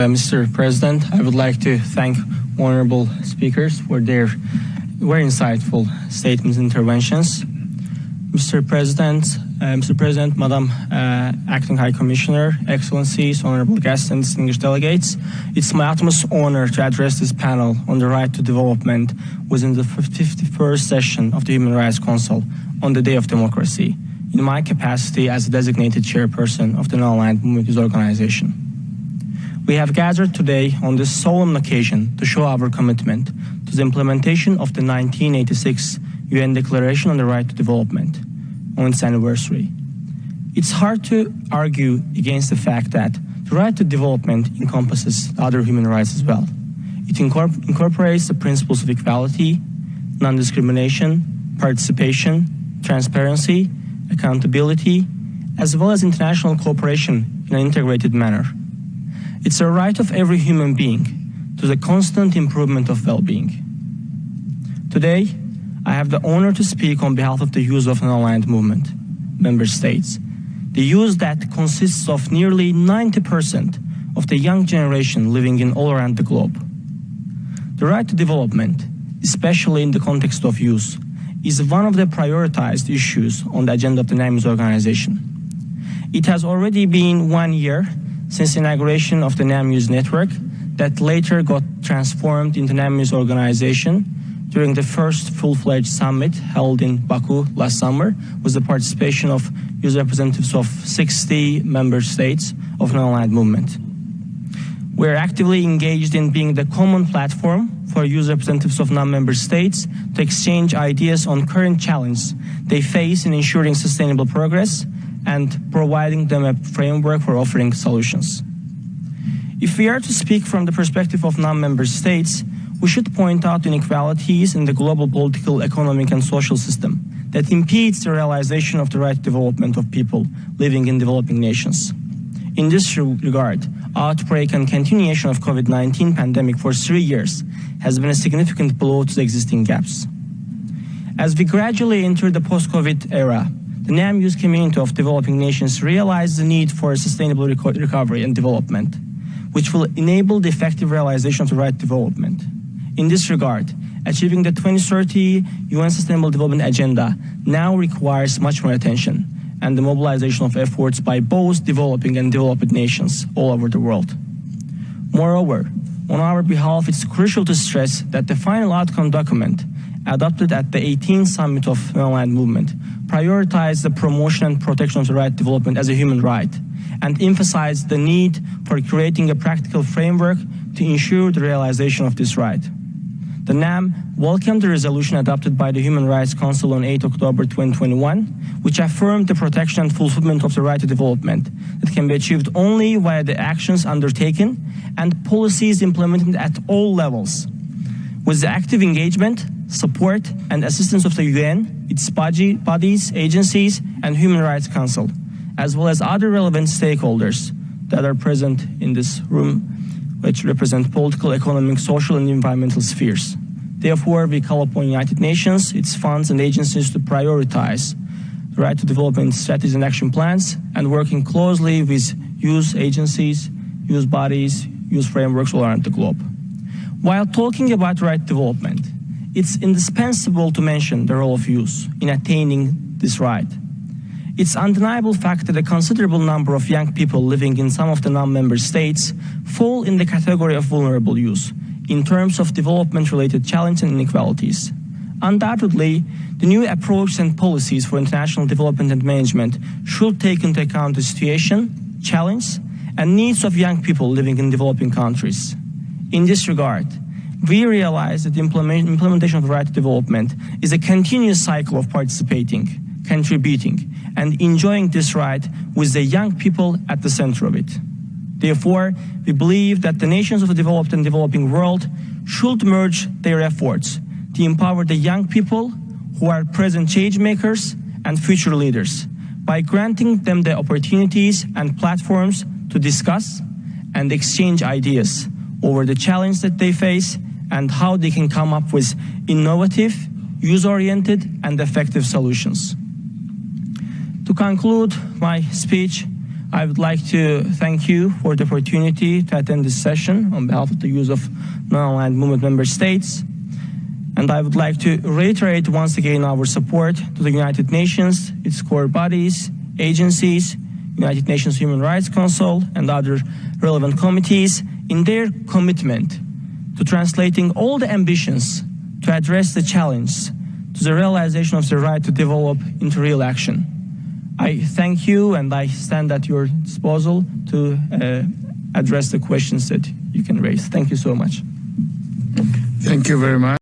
Mr. President, I would like to thank honorable speakers for their very insightful statements and interventions. Mr. President, Madam Acting High Commissioner, Excellencies, honorable guests and distinguished delegates, it's my utmost honor to address this panel on the right to development within the 51st session of the Human Rights Council on the Day of Democracy, in my capacity as a designated chairperson of the Non-Aligned Movement Youth Organization. We have gathered today on this solemn occasion to show our commitment to the implementation of the 1986 UN Declaration on the Right to Development on its anniversary. It's hard to argue against the fact that the right to development encompasses other human rights as well. It incorporates the principles of equality, non-discrimination, participation, transparency, accountability, as well as international cooperation in an integrated manner. It's a right of every human being to the constant improvement of well-being. Today, I have the honor to speak on behalf of the youth of Non-Aligned Movement member states, the youth that consists of nearly 90% of the young generation living in all around the globe. The right to development, especially in the context of youth, is one of the prioritized issues on the agenda of the NAM Youth Organization. It has already been 1 year since the inauguration of the NAM Youth Network that later got transformed into NAM Youth Organization during the first full-fledged summit held in Baku last summer with the participation of youth representatives of 60 member states of Non-Aligned Movement. We're actively engaged in being the common platform for youth representatives of non-member states to exchange ideas on current challenges they face in ensuring sustainable progress and providing them a framework for offering solutions. If we are to speak from the perspective of non-member states, we should point out inequalities in the global political, economic, and social system that impedes the realization of the right to development of people living in developing nations. In this regard, outbreak and continuation of COVID-19 pandemic for 3 years has been a significant blow to the existing gaps. As we gradually enter the post-COVID era, the NAM youth community of developing nations realize the need for a sustainable recovery and development, which will enable the effective realization of the right to development. In this regard, achieving the 2030 UN Sustainable Development Agenda now requires much more attention and the mobilization of efforts by both developing and developed nations all over the world. Moreover, on our behalf, it's crucial to stress that the final outcome document adopted at the 18th Summit of Non-Aligned Movement prioritized the promotion and protection of the right to development as a human right and emphasized the need for creating a practical framework to ensure the realization of this right. The NAM welcomed the resolution adopted by the Human Rights Council on 8 October 2021, which affirmed the protection and fulfillment of the right to development that can be achieved only via the actions undertaken and policies implemented at all levels, with the active engagement, support, and assistance of the UN, its bodies, agencies, and Human Rights Council, as well as other relevant stakeholders that are present in this room, which represent political, economic, social, and environmental spheres. Therefore, we call upon United Nations, its funds and agencies to prioritize the right to development strategies and action plans and working closely with youth agencies, youth bodies, youth frameworks all around the globe. While talking about right development, it's indispensable to mention the role of youth in attaining this right. It's undeniable fact that a considerable number of young people living in some of the non-member states fall in the category of vulnerable youth in terms of development-related challenges and inequalities. Undoubtedly, the new approaches and policies for international development and management should take into account the situation, challenge, and needs of young people living in developing countries. In this regard, we realize that the implementation of the right to development is a continuous cycle of participating, contributing, and enjoying this right with the young people at the center of it. Therefore, we believe that the nations of the developed and developing world should merge their efforts to empower the young people who are present change makers and future leaders by granting them the opportunities and platforms to discuss and exchange ideas over the challenge that they face and how they can come up with innovative, user-oriented, and effective solutions. To conclude my speech, I would like to thank you for the opportunity to attend this session on behalf of the use of non-aligned movement member states. And I would like to reiterate once again our support to the United Nations, its core bodies, agencies, United Nations Human Rights Council, and other relevant committees in their commitment to translating all the ambitions to address the challenge to the realization of the right to develop into real action. I thank you, and I stand at your disposal to address the questions that you can raise. Thank you so much. Thank you very much.